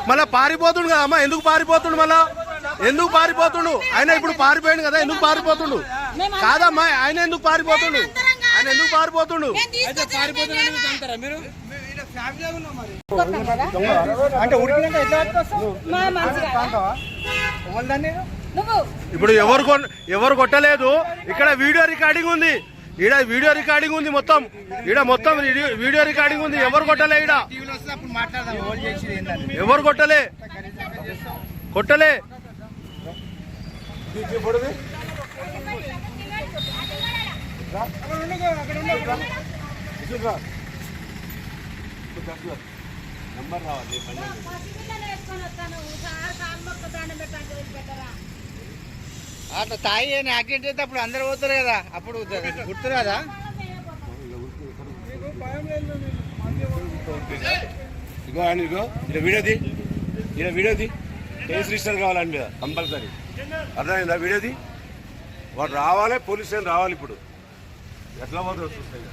మళ్ళా పారిపోతుండు కదా అమ్మా, ఎందుకు పారిపోతుండు? మళ్ళా ఎందుకు పారిపోతుండు? ఆయన ఇప్పుడు పారిపోయాడు కదా, ఎందుకు పారిపోతుండు? కాదమ్మా, ఆయన ఎందుకు పారిపోతుండు? ఆయన ఎందుకు పారిపోతుండు? ఇప్పుడు ఎవరు కొట్టలేదు. ఇక్కడ వీడియో రికార్డింగ్ ఉంది, ఈడ వీడియో రికార్డింగ్ ఉంది, మొత్తం ఈడ మొత్తం వీడియో రికార్డింగ్ ఉంది. ఎవరు కొట్టలే, ఈడ ఎవరు కొట్టలే కొట్టలే. అట్లా తాయి యాక్సిడెంట్ అయితే అప్పుడు అందరు పోతారు కదా, అప్పుడు గుర్తు కదా. ఇగో ఆయన ఇగో ఇలా వీడియోది, ఇలా వీడియోది కేసు రిజిస్టర్ కావాలని మీద కంపల్సరీ. అర్థమైందా? వీడియోది వాడు రావాలి, పోలీస్ స్టేషన్ రావాలి. ఇప్పుడు ఎట్లా పోతుందో చూస్తాయి.